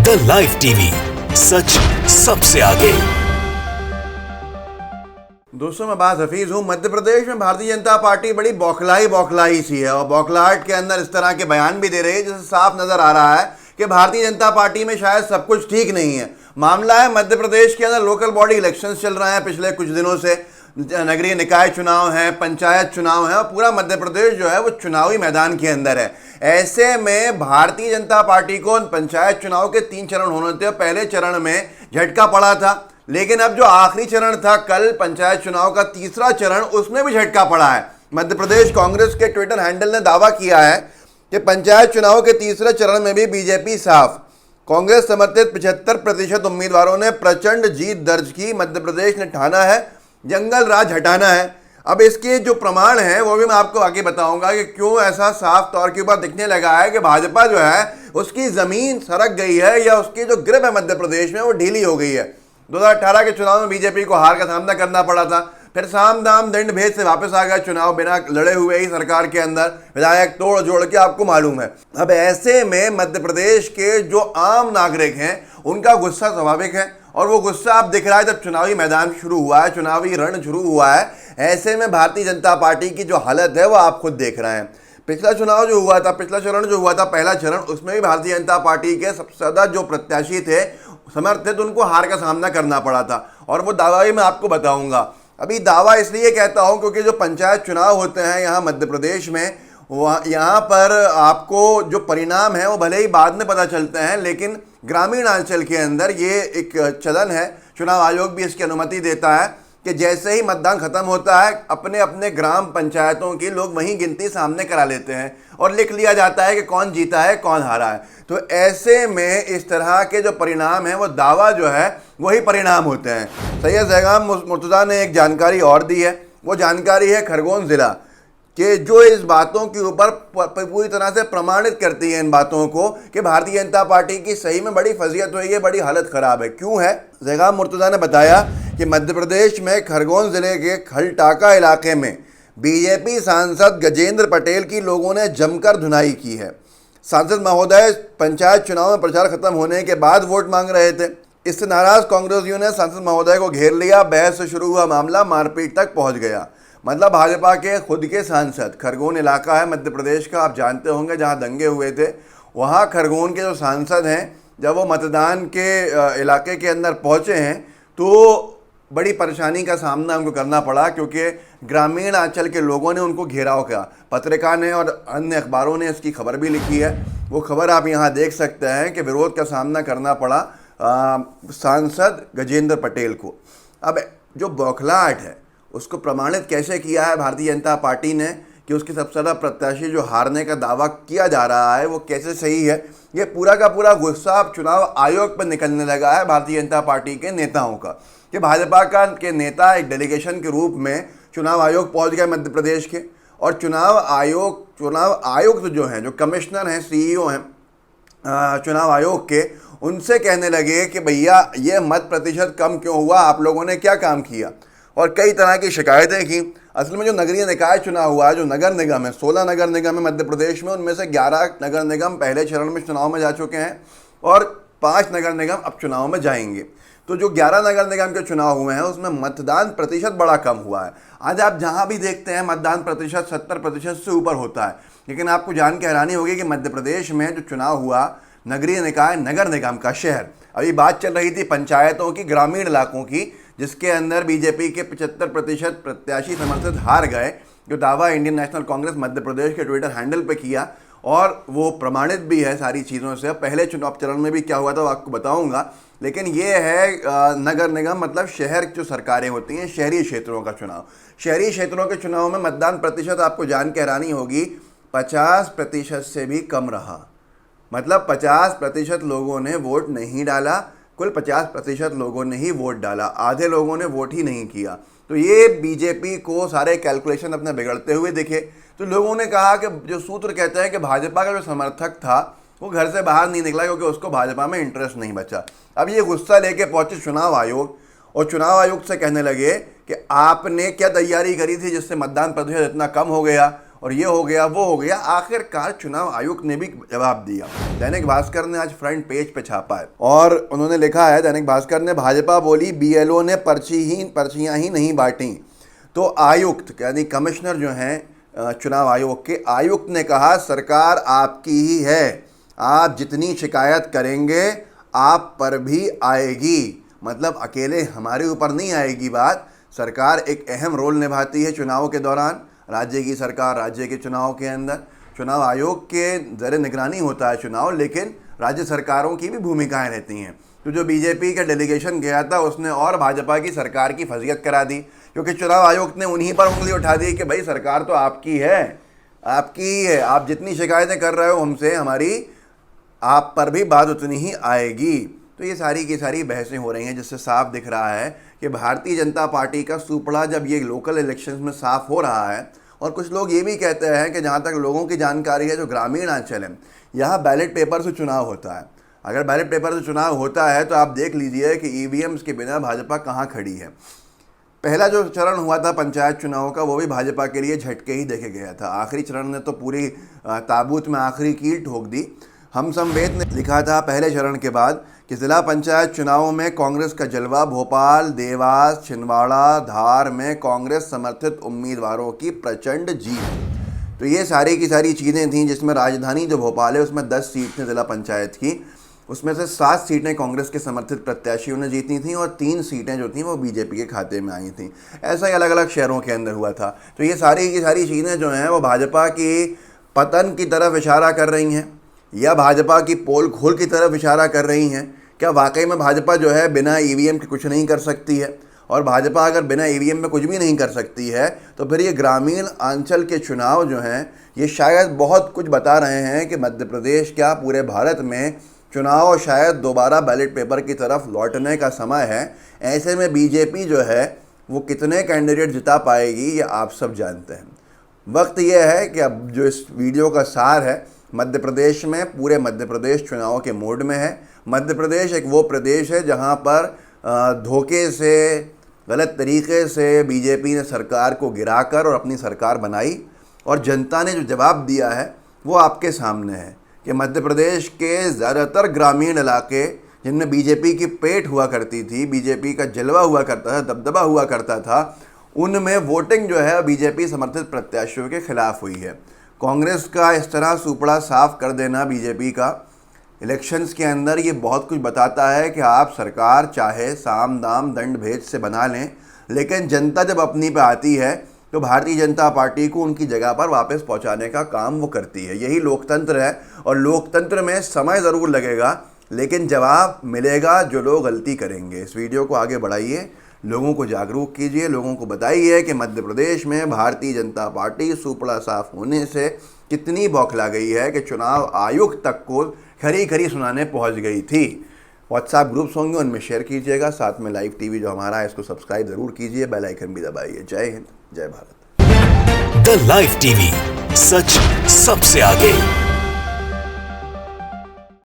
The live TV, सच सबसे आगे। दोस्तों, मैं बात हफीज हूँ। मध्य प्रदेश में भारतीय जनता पार्टी बड़ी बौखलाई सी है और बौखलाहट के अंदर इस तरह के बयान भी दे रही है जिससे साफ नजर आ रहा है कि भारतीय जनता पार्टी में शायद सब कुछ ठीक नहीं है। मामला है मध्य प्रदेश के अंदर लोकल बॉडी इलेक्शंस चल रहे हैं पिछले कुछ दिनों से। नगरीय निकाय चुनाव है, पंचायत चुनाव है और पूरा मध्य प्रदेश जो है वो चुनावी मैदान के अंदर है। ऐसे में भारतीय जनता पार्टी को पंचायत चुनाव के 3 चरण होने थे। पहले चरण में झटका पड़ा था, लेकिन अब जो आखिरी चरण था कल पंचायत चुनाव का तीसरा चरण, उसमें भी झटका पड़ा है। मध्य प्रदेश कांग्रेस के ट्विटर हैंडल ने दावा किया है कि पंचायत चुनाव के तीसरे चरण में भी बीजेपी साफ। कांग्रेस समर्थित 75% उम्मीदवारों ने प्रचंड जीत दर्ज की। मध्य प्रदेश ने ठाना है जंगल राज हटाना है। अब इसके जो प्रमाण हैं वो भी मैं आपको आगे बताऊंगा कि क्यों ऐसा साफ तौर के ऊपर दिखने लगा है कि भाजपा जो है उसकी जमीन सरक गई है या उसकी जो ग्रिप है मध्य प्रदेश में वो ढीली हो गई है। 2018 के चुनाव में बीजेपी को हार का सामना करना पड़ा था, फिर साम दाम दंड भेद से वापस आ गया चुनाव बिना लड़े हुए ही सरकार के अंदर, विधायक तोड़ जोड़ के, आपको मालूम है। अब ऐसे में मध्य प्रदेश के जो आम नागरिक हैं उनका गुस्सा स्वाभाविक है और वो गुस्सा आप दिख रहा है जब चुनावी मैदान शुरू हुआ है, चुनावी रण शुरू हुआ है। ऐसे में भारतीय जनता पार्टी की जो हालत है वो आप खुद देख रहे हैं। पिछला चुनाव जो हुआ था, पिछला चरण जो हुआ था, पहला चरण, उसमें भी भारतीय जनता पार्टी के सबसे ज्यादा जो प्रत्याशी थे समर्थित, उनको हार का सामना करना पड़ा था और वो दावा भी मैं आपको बताऊंगा। अभी दावा इसलिए कहता हूं क्योंकि जो पंचायत चुनाव होते हैं यहाँ मध्य प्रदेश में, यहाँ पर आपको जो परिणाम है वो भले ही बाद में पता चलते हैं, लेकिन ग्रामीण अंचल के अंदर ये एक चलन है। चुनाव आयोग भी इसकी अनुमति देता है कि जैसे ही मतदान खत्म होता है अपने अपने ग्राम पंचायतों की लोग वहीं गिनती सामने करा लेते हैं और लिख लिया जाता है कि कौन जीता है कौन हारा है। तो ऐसे में इस तरह के जो परिणाम है वो दावा जो है वही परिणाम होते हैं। सैयद ज़ैगाम मुर्तज़ा ने एक जानकारी और दी है, वो जानकारी है खरगोन ज़िला कि जो इस बातों के ऊपर पूरी तरह से प्रमाणित करती है इन बातों को कि भारतीय जनता पार्टी की सही में बड़ी फजीयत हुई है, बड़ी हालत ख़राब है। क्यों है? ज़ैगाम मुर्तज़ा ने बताया कि मध्य प्रदेश में खरगोन ज़िले के खलटाका इलाके में बीजेपी सांसद गजेंद्र पटेल की लोगों ने जमकर धुनाई की है। सांसद महोदय पंचायत चुनाव में प्रचार खत्म होने के बाद वोट मांग रहे थे। इससे नाराज कांग्रेसियों ने सांसद महोदय को घेर लिया। बहस से शुरू हुआ मामला मारपीट तक पहुंच गया। मतलब भाजपा के खुद के सांसद, खरगोन इलाका है मध्य प्रदेश का, आप जानते होंगे, जहां दंगे हुए थे, वहां खरगोन के जो सांसद हैं जब वो मतदान के इलाके के अंदर पहुंचे हैं तो बड़ी परेशानी का सामना उनको करना पड़ा क्योंकि ग्रामीण अंचल के लोगों ने उनको घेराव किया। पत्रिका ने और अन्य अखबारों ने इसकी खबर भी लिखी है। वो खबर आप यहाँ देख सकते हैं कि विरोध का सामना करना पड़ा सांसद गजेंद्र पटेल को। अब जो बौखलाहट है उसको प्रमाणित कैसे किया है भारतीय जनता पार्टी ने कि उसके सबसे ज़्यादा प्रत्याशी जो हारने का दावा किया जा रहा है वो कैसे सही है, ये पूरा का पूरा गुस्सा अब चुनाव आयोग पर निकलने लगा है भारतीय जनता पार्टी के नेताओं का कि भाजपा के नेता एक डेलीगेशन के रूप में चुनाव आयोग पहुंच गए मध्य प्रदेश के और चुनाव आयोग जो हैं, जो कमिश्नर हैं, सीईओ हैं चुनाव आयोग के, उनसे कहने लगे कि भैया ये मत प्रतिशत कम क्यों हुआ, आप लोगों ने क्या काम किया, और कई तरह की शिकायतें की। असल में जो नगरीय निकाय चुनाव हुआ है, जो नगर निगम है, 16 नगर निगम है मध्य प्रदेश में, उनमें से 11 नगर निगम पहले चरण में चुनाव में जा चुके हैं और 5 नगर निगम अब चुनाव में जाएंगे। तो जो 11 नगर निगम के चुनाव हुए हैं उसमें मतदान प्रतिशत बड़ा कम हुआ है। आज आप जहाँ भी देखते हैं मतदान प्रतिशत 70% से ऊपर होता है, लेकिन आपको जान के हैरानी होगी कि मध्य प्रदेश में जो चुनाव हुआ नगरीय निकाय नगर निगम का शहर, अभी बात चल रही थी पंचायतों की, ग्रामीण इलाकों की, जिसके अंदर बीजेपी के 75% प्रत्याशी समर्थित हार गए, जो दावा इंडियन नेशनल कांग्रेस मध्य प्रदेश के ट्विटर हैंडल पे किया और वो प्रमाणित भी है सारी चीज़ों से। पहले चुनाव चरण में भी क्या हुआ था वो आपको बताऊंगा, लेकिन ये है नगर निगम मतलब शहर जो सरकारें होती हैं, शहरी क्षेत्रों का चुनाव। शहरी क्षेत्रों के चुनाव में मतदान प्रतिशत आपको जान के हैरानी होगी 50% से भी कम रहा। मतलब 50% लोगों ने वोट नहीं डाला, कुल 50% लोगों ने ही वोट डाला, आधे लोगों ने वोट ही नहीं किया। तो ये बीजेपी को सारे कैलकुलेशन अपने बिगड़ते हुए दिखे। तो लोगों ने कहा कि जो सूत्र कहते हैं कि भाजपा का जो समर्थक था वो घर से बाहर नहीं निकला क्योंकि उसको भाजपा में इंटरेस्ट नहीं बचा। अब ये गुस्सा लेके पहुंचे चुनाव आयोग और चुनाव आयोग से कहने लगे कि आपने क्या तैयारी करी थी जिससे मतदान प्रतिशत इतना कम हो गया। और ये हो गया वो हो गया। आखिरकार चुनाव आयोग ने भी जवाब दिया। दैनिक भास्कर ने आज फ्रंट पेज पे छापा है और उन्होंने लिखा है, दैनिक भास्कर ने, भाजपा बोली बीएलओ ने पर्चियां ही नहीं बांटी। तो आयुक्त यानी कमिश्नर जो हैं चुनाव आयोग के, आयुक्त ने कहा सरकार आपकी ही है, आप जितनी शिकायत करेंगे आप पर भी आएगी। मतलब अकेले हमारे ऊपर नहीं आएगी बात, सरकार एक अहम रोल निभाती है चुनाव के दौरान। राज्य की सरकार राज्य के चुनाव के अंदर, चुनाव आयोग के ज़रिए निगरानी होता है चुनाव, लेकिन राज्य सरकारों की भी भूमिकाएं रहती हैं। तो जो बीजेपी का डेलीगेशन गया था उसने और भाजपा की सरकार की फजीहत करा दी, क्योंकि चुनाव आयोग ने उन्हीं पर उंगली उठा दी कि भाई सरकार तो आपकी है, आपकी ही है, आप जितनी शिकायतें कर रहे हो हमसे, हमारी आप पर भी बात उतनी ही आएगी। तो ये सारी की सारी बहसें हो रही हैं, जिससे साफ दिख रहा है कि भारतीय जनता पार्टी का सुपड़ा जब ये लोकल इलेक्शंस में साफ हो रहा है। और कुछ लोग ये भी कहते हैं कि जहाँ तक लोगों की जानकारी है, जो ग्रामीण अंचल है, यहाँ बैलेट पेपर से चुनाव होता है। अगर बैलेट पेपर से चुनाव होता है तो आप देख लीजिए कि ईवीएम्स के बिना भाजपा कहाँ खड़ी है। पहला जो चरण हुआ था पंचायत चुनाव का, वो भी भाजपा के लिए झटके ही देखे गया था। आखिरी चरण ने तो पूरी ताबूत में आखिरी कील ठोक दी। हम संवेद ने लिखा था पहले चरण के बाद कि जिला पंचायत चुनावों में कांग्रेस का जलवा, भोपाल, देवास, छिंदवाड़ा, धार में कांग्रेस समर्थित उम्मीदवारों की प्रचंड जीत। तो ये सारी की सारी चीज़ें थीं, जिसमें राजधानी जो भोपाल है उसमें 10 सीट थी जिला पंचायत की, उसमें से 7 सीटें कांग्रेस के समर्थित प्रत्याशियों ने जीती थीं और 3 सीटें जो थीं वो बीजेपी के खाते में आई थीं। ऐसा ही अलग अलग शहरों के अंदर हुआ था। तो ये सारी की सारी चीज़ें जो हैं वो भाजपा की पतन की तरफ इशारा कर रही हैं या भाजपा की पोल खोल की तरफ इशारा कर रही हैं। क्या वाकई में भाजपा जो है बिना ईवीएम के कुछ नहीं कर सकती है? और भाजपा अगर बिना ईवीएम में कुछ भी नहीं कर सकती है तो फिर ये ग्रामीण अंचल के चुनाव जो हैं ये शायद बहुत कुछ बता रहे हैं कि मध्य प्रदेश क्या पूरे भारत में चुनाव शायद दोबारा बैलेट पेपर की तरफ लौटने का समय है। ऐसे में बीजेपी जो है वो कितने कैंडिडेट जिता पाएगी ये आप सब जानते हैं। वक्त ये है कि अब जो इस वीडियो का सार है, मध्य प्रदेश में पूरे मध्य प्रदेश चुनाव के मोड में है। मध्य प्रदेश एक वो प्रदेश है जहां पर धोखे से, गलत तरीके से बीजेपी ने सरकार को गिराकर और अपनी सरकार बनाई, और जनता ने जो जवाब दिया है वो आपके सामने है कि मध्य प्रदेश के ज़्यादातर ग्रामीण इलाके जिनमें बीजेपी की पेट हुआ करती थी, बीजेपी का जलवा हुआ करता था, दबदबा हुआ करता था, उनमें वोटिंग जो है बीजेपी समर्थित प्रत्याशियों के खिलाफ हुई है। कांग्रेस का इस तरह सुपड़ा साफ कर देना बीजेपी का इलेक्शंस के अंदर, ये बहुत कुछ बताता है कि आप सरकार चाहे साम दाम दंड भेद से बना लें, लेकिन जनता जब अपनी पे आती है तो भारतीय जनता पार्टी को उनकी जगह पर वापस पहुंचाने का काम वो करती है। यही लोकतंत्र है, और लोकतंत्र में समय ज़रूर लगेगा लेकिन जवाब मिलेगा जो लोग गलती करेंगे। इस वीडियो को आगे बढ़ाइए, लोगों को जागरूक कीजिए, लोगों को बताइए कि मध्य प्रदेश में भारतीय जनता पार्टी सुपड़ा साफ होने से कितनी बौखला गई है कि चुनाव आयुक्त तक को खरी खरी सुनाने पहुंच गई थी। व्हाट्सएप ग्रुप्स होंगे, उनमें शेयर कीजिएगा। साथ में लाइव टीवी जो हमारा है इसको सब्सक्राइब ज़रूर कीजिए, बेल आइकन भी दबाइए। जय हिंद, जय भारत। द लाइव टीवी, सच सबसे आगे।